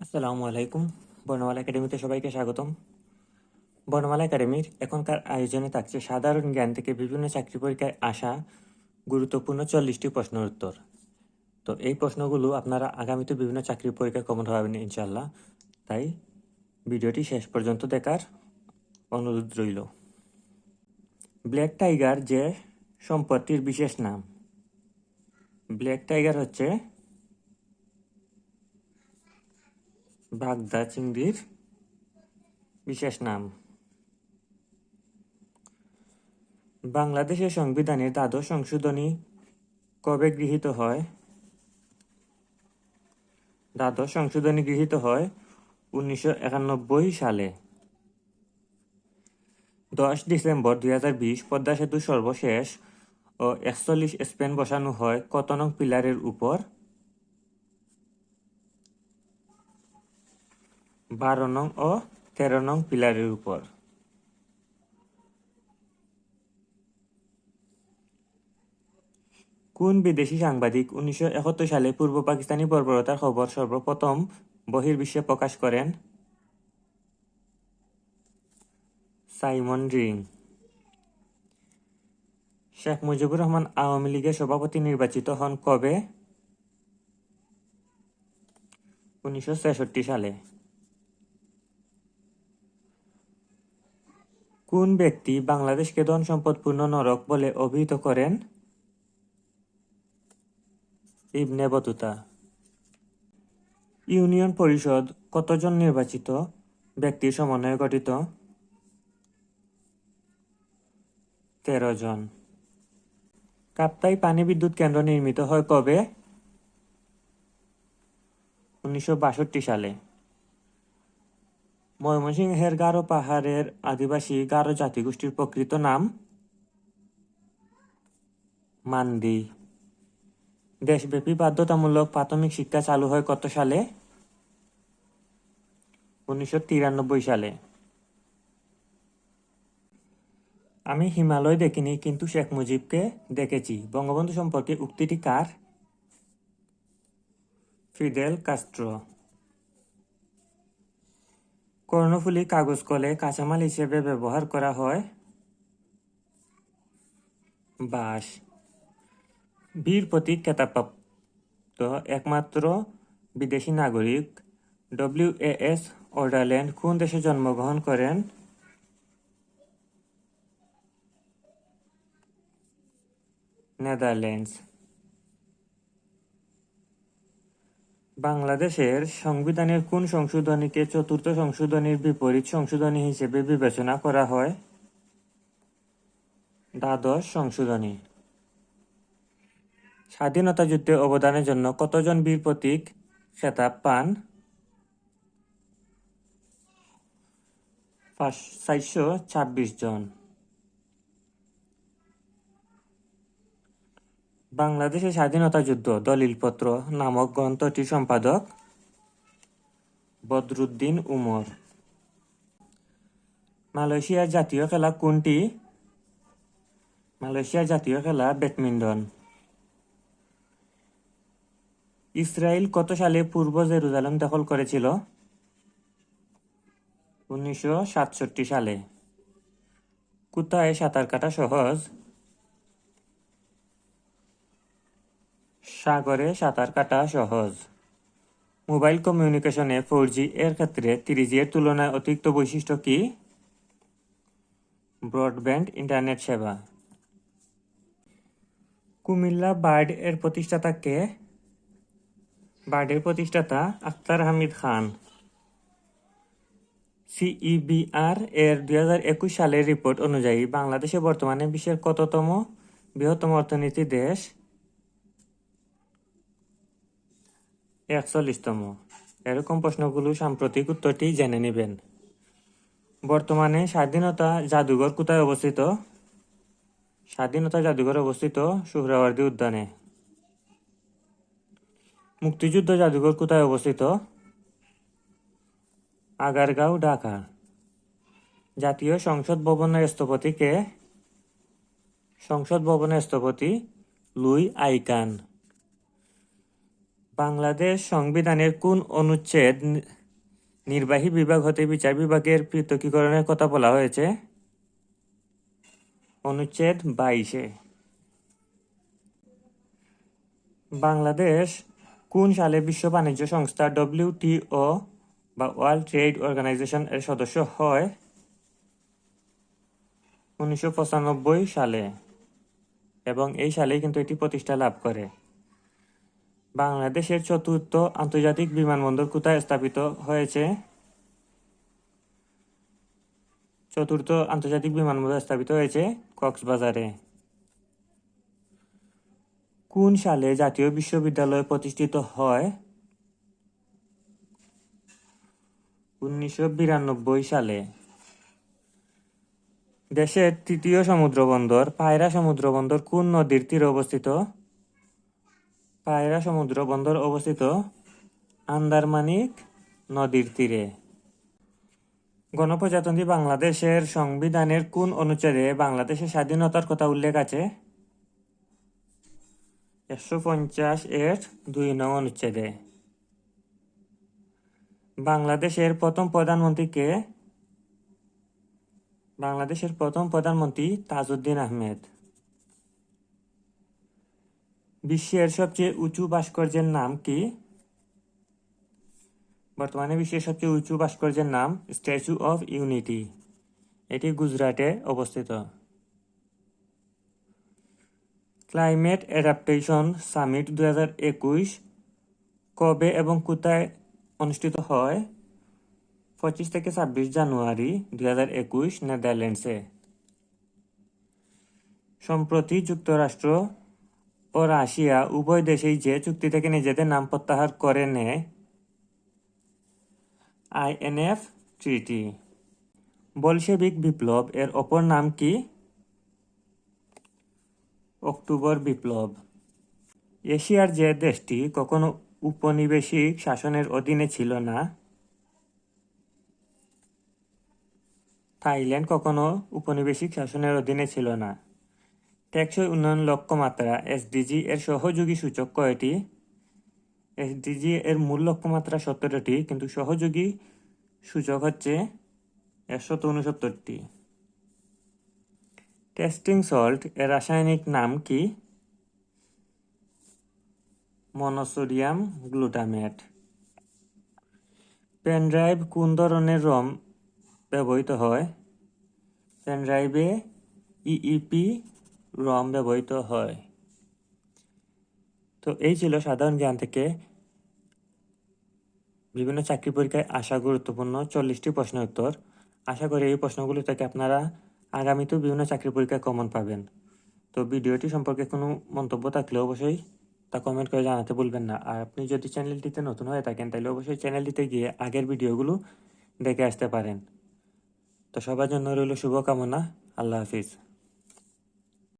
আসসালামু আলাইকুম। বর্ণমালা একাডেমিতে সবাইকে স্বাগতম। বর্ণমালা একাডেমির এখনকার আয়োজনে থাকছে সাধারণ জ্ঞান থেকে বিভিন্ন চাকরি পরীক্ষায় আসা গুরুত্বপূর্ণ 40টি প্রশ্নের উত্তর। তো এই প্রশ্নগুলো আপনারা আগামীতে বিভিন্ন চাকরি পরীক্ষায় কমন পাবেন ইনশাল্লাহ। তাই ভিডিওটি শেষ পর্যন্ত দেখার অনুরোধ রইল। ব্ল্যাক টাইগার যে সম্পদটির বিশেষ নাম। ব্ল্যাক টাইগার হচ্ছে বাগদা চিংড়ির বিশেষ নাম। বাংলাদেশের সংবিধানের দ্বাদশ সংশোধনী কবে গৃহীত হয়? দ্বাদশ সংশোধনী গৃহীত হয় 1991 সালে। 10 ডিসেম্বর 2020 পদ্মা সেতুর সর্বশেষ ও 41 স্প্যান বসানো হয় কত নং পিলারের উপর? 12 নং ও 13 নং পিলারের উপর। কোন বিদেশি সাংবাদিক 1971 সালে পূর্ব পাকিস্তানি বর্বরতার খবর সর্বপ্রথম বহির্বিশ্বে প্রকাশ করেন? Simon Dring. শেখ মুজিবুর রহমান আওয়ামী লীগের সভাপতি নির্বাচিত হন কবে? 1963 সালে। কোন ব্যক্তি বাংলাদেশকে ধন সম্পদপূর্ণ নরক বলে অভিহিত করেন? Ibn Battuta. ইউনিয়ন পরিষদ কতজন নির্বাচিত ব্যক্তির সমন্বয়ে গঠিত? 13 জন। কাপ্তাই পানি বিদ্যুৎ কেন্দ্র নির্মিত হয় কবে? 1962 সালে। ময়মনসিংহের গারো পাহাড়ের আদিবাসী গারো জাতিগোষ্ঠীর প্রকৃত নাম? মান্দি। দেশব্যাপী বাধ্যতামূলক প্রাথমিক শিক্ষা চালু হয় কত সালে? 1993 সালে। আমি হিমালয় দেখিনি কিন্তু শেখ মুজিবকে দেখেছি বঙ্গবন্ধু সম্পর্কে উক্তিটি কার? Fidel Castro. কর্ণফুলী কাগজ কলে কাঁচামাল হিসেবে ব্যবহার করা হয়? বাঁশ। বীর প্রতীক খেতাবপ্রাপ্ত একমাত্র বিদেশি নাগরিক WAS অর্ডারল্যান্ড কোন দেশে জন্মগ্রহণ করেন? নেদারল্যান্ডস। বাংলাদেশের সংবিধানের কোন সংশোধনীকে চতুর্থ সংশোধনীর বিপরীত সংশোধনী হিসেবে বিবেচনা করা হয়? দ্বাদশ সংশোধনী। স্বাধীনতা যুদ্ধে অবদানের জন্য কতজন বীর প্রতীক খেতাব পান? 426 জন। বাংলাদেশের স্বাধীনতা যুদ্ধ দলিলপত্র নামক গ্রন্থটির সম্পাদক বদরুদ্দিন উমর। মালয়েশিয়ার জাতীয় খেলা কোনটি? মালয়েশিয়ার জাতীয় খেলা ব্যাডমিন্টন। ইসরায়েল কত সালে পূর্ব জেরুজালেম দখল করেছিল? 1967 সালে। কোথায় সাঁতার কাটা সহজ? সাগরে সাঁতার কাটা সহজ। মোবাইল কমিউনিকেশনে 4G এর ক্ষেত্রে 3G এর তুলনায় অতিরিক্ত বৈশিষ্ট্য কি? ব্রডব্যান্ড ইন্টারনেট সেবা। কুমিল্লা বার্ড এর প্রতিষ্ঠাতা কে? বার্ডের প্রতিষ্ঠাতা আখতার হামিদ খান। CEBR এর 2021 সালের রিপোর্ট অনুযায়ী বাংলাদেশে বর্তমানে বিশ্বের কততম বৃহত্তম অর্থনীতি দেশ? 41তম। এরকম প্রশ্নগুলো সাম্প্রতিক উত্তরটি জেনে নেবেন। বর্তমানে স্বাধীনতা জাদুঘর কোথায় অবস্থিত? স্বাধীনতা জাদুঘর অবস্থিত সোহরাওয়ার্দী উদ্যানে। মুক্তিযুদ্ধ জাদুঘর কোথায় অবস্থিত? আগারগাঁও, ঢাকা। জাতীয় সংসদ ভবনের স্থপতি কে? সংসদ ভবনের স্থপতি লুই আইকান। বাংলাদেশ সংবিধানের কোন অনুচ্ছেদ নির্বাহী বিভাগ হতে বিচার বিভাগের পৃথকীকরণের কথা বলা হয়েছে? অনুচ্ছেদ 22-এ। বাংলাদেশ কোন সালে বিশ্ব বাণিজ্য সংস্থা WTO বা ওয়ার্ল্ড ট্রেড অর্গানাইজেশন এর সদস্য হয়? 1995 সালে, এবং এই সালেই কিন্তু এটি প্রতিষ্ঠা লাভ করে। বাংলাদেশের চতুর্থ আন্তর্জাতিক বিমানবন্দর কোথায় স্থাপিত হয়েছে? চতুর্থ আন্তর্জাতিক বিমানবন্দর স্থাপিত হয়েছে কক্সবাজারে। কোন সালে জাতীয় বিশ্ববিদ্যালয় প্রতিষ্ঠিত হয়? 1992 সালে। দেশের তৃতীয় সমুদ্র বন্দর পায়রা সমুদ্র বন্দর কোন নদীর তীরে অবস্থিত? পায়রা সমুদ্র বন্দর অবস্থিত আন্দারমানিক নদীর তীরে। গণপ্রজাতন্ত্রী বাংলাদেশের সংবিধানের কোন অনুচ্ছেদে বাংলাদেশের স্বাধীনতার কথা উল্লেখ আছে? 150-এর 2 নং অনুচ্ছেদে। বাংলাদেশের প্রথম প্রধানমন্ত্রী কে? বাংলাদেশের প্রথম প্রধানমন্ত্রী তাজউদ্দিন আহমেদ। বিশ্বের সবচেয়ে উঁচু ভাস্কর্যের নাম কি? বর্তমানে বিশ্বের সবচেয়ে উঁচু ভাস্কর্যের নাম স্ট্যাচু অফ ইউনিটি। এটি গুজরাটে অবস্থিত। ক্লাইমেট অ্যাডাপ্টেশন সামিট 2021 কবে এবং কোথায় অনুষ্ঠিত হয়? 25 থেকে 26 জানুয়ারি 2021 নেদারল্যান্ডসে। সম্প্রতি যুক্তরাষ্ট্র ও রাশিয়া উভয় দেশেই যে চুক্তি থেকে নিজেদের নাম প্রত্যাহার করে নেয়, INF ট্রিটি। বলশেভিক বিপ্লব এর অপর নাম কি? অক্টোবর বিপ্লব। এশিয়ার যে দেশটি কখনো উপনিবেশিক শাসনের অধীনে ছিল না? থাইল্যান্ড কখনো উপনিবেশিক শাসনের অধীনে ছিল না। টেকসই উন্নয়ন লক্ষ্যমাত্রা SDG এর সহযোগী সূচক কয়টি? SDG এর মূল লক্ষ্যমাত্রা 17টি, কিন্তু সহযোগী সূচক হচ্ছে 169টি। টেস্টিং সল্ট এর রাসায়নিক নাম কি? Monosodium glutamate. পেনড্রাইভ কোন ধরনের রম ব্যবহৃত হয়? পেনড্রাইভে EEP রম ব্যবহৃত হয়। তো এই ছিল সাধারণ জ্ঞান থেকে বিভিন্ন চাকরি পরীক্ষায় আসা গুরুত্বপূর্ণ 40টি প্রশ্নের উত্তর। আশা করি এই প্রশ্নগুলো থেকে আপনারা আগামীতেও বিভিন্ন চাকরি পরীক্ষায় কমন পাবেন। তো ভিডিওটি সম্পর্কে কোনো মন্তব্য থাকলে অবশ্যই তা কমেন্ট করে জানাতে ভুলবেন না। আর আপনি যদি চ্যানেলটিতে নতুন হয়ে থাকেন তাহলে অবশ্যই চ্যানেলটিতে গিয়ে আগের ভিডিওগুলো দেখে আসতে পারেন। তো সবার জন্য রইল শুভকামনা। আল্লাহ হাফিজ।